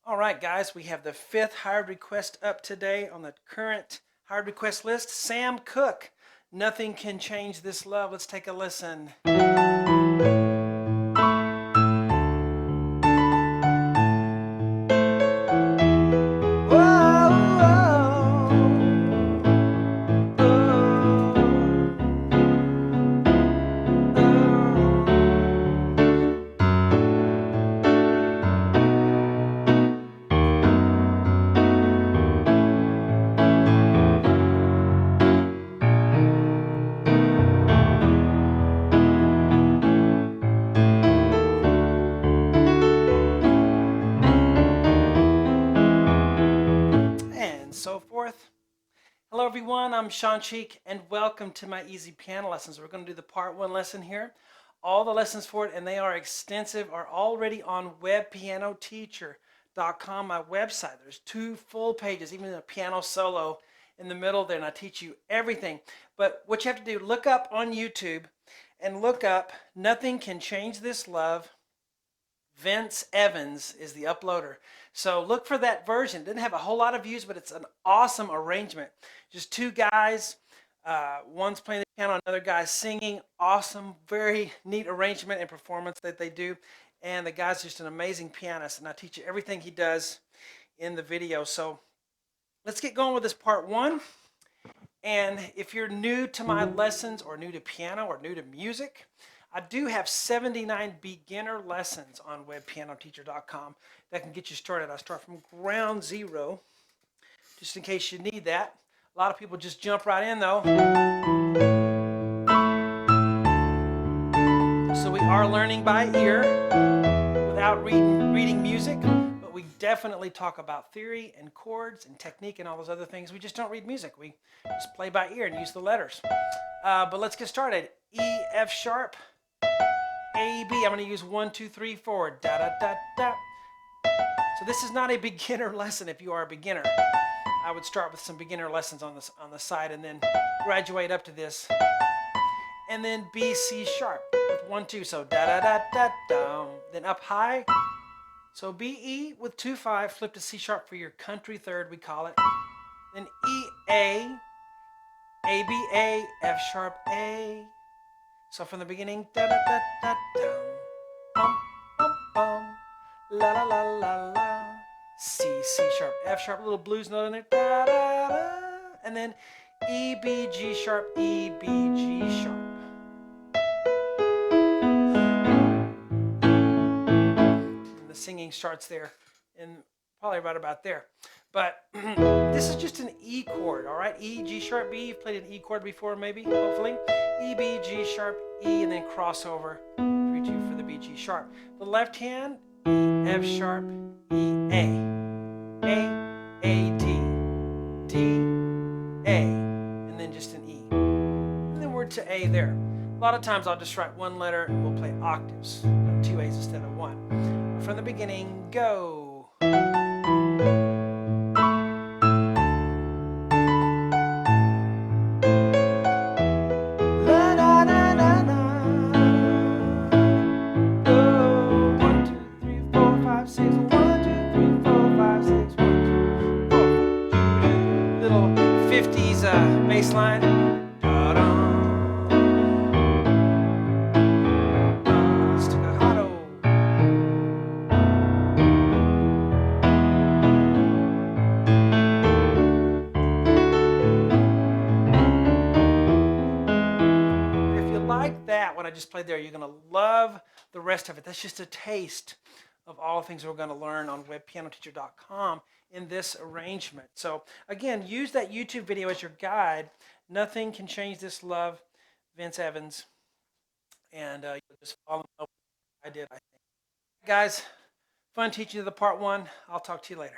All right, guys, we have the 5th hired request up today on the current hired request list. Sam Cooke, Nothing Can Change This Love. Let's take a listen. And so forth. Hello everyone, I'm Shawn and welcome to my easy piano lessons. We're going to do the part 1 lesson here. All the lessons for it, and they are extensive, are already on webpianoteacher.com, my website. There's 2 full pages, even a piano solo in the middle there, and I teach you everything. But what you have to do, look up on YouTube and look up Nothing Can Change This Love. Vince Evans is the uploader. So look for that version. It didn't have a whole lot of views, but it's an awesome arrangement. Just 2 guys, one's playing the piano, another guy's singing. Awesome, very neat arrangement and performance that they do. And the guy's just an amazing pianist, and I teach you everything he does in the video. So let's get going with this part 1. And if you're new to my lessons or new to piano or new to music, I do have 79 beginner lessons on webpianoteacher.com that can get you started. I start from ground zero, just in case you need that. A lot of people just jump right in though. So we are learning by ear without reading music, but we definitely talk about theory and chords and technique and all those other things. We just don't read music. We just play by ear and use the letters. But let's get started. E, F sharp, A, B. I'm going to use 1, 2, 3, 4. Da, da, da, da. So this is not a beginner lesson if you are a beginner. I would start with some beginner lessons on the side and then graduate up to this. And then B, C sharp with 1, 2. So da, da, da, da, da. Then up high. So B, E with 2, 5. Flip to C sharp for your country third, we call it. Then E, A, B, A, F sharp, A. So from the beginning, da da da da da, bum bum bum, la la la la la, C sharp, F sharp, little blues note in there, da da da, and then E B G sharp, E B G sharp. And the singing starts there, and probably right about there. But this is just an E chord, all right? E, G sharp, B. You've played an E chord before, maybe, hopefully. E, B, G sharp, E, and then crossover 3, 2 for the B, G sharp. The left hand, E, F sharp, E, A, D, A, and then just an E. And then we're to A there. A lot of times I'll just write 1 letter and we'll play octaves, 2 A's instead of 1. From the beginning, go. Bass line. Staccato. If you like that, what I just played there, you're going to love the rest of it. That's just a taste of all the things we're going to learn on webpianoteacher.com in this arrangement. So again, use that YouTube video as your guide. Nothing Can Change This Love, Vince Evans, and you'll just fall in love with what I did, I think. Guys, fun teaching you the part 1. I'll talk to you later.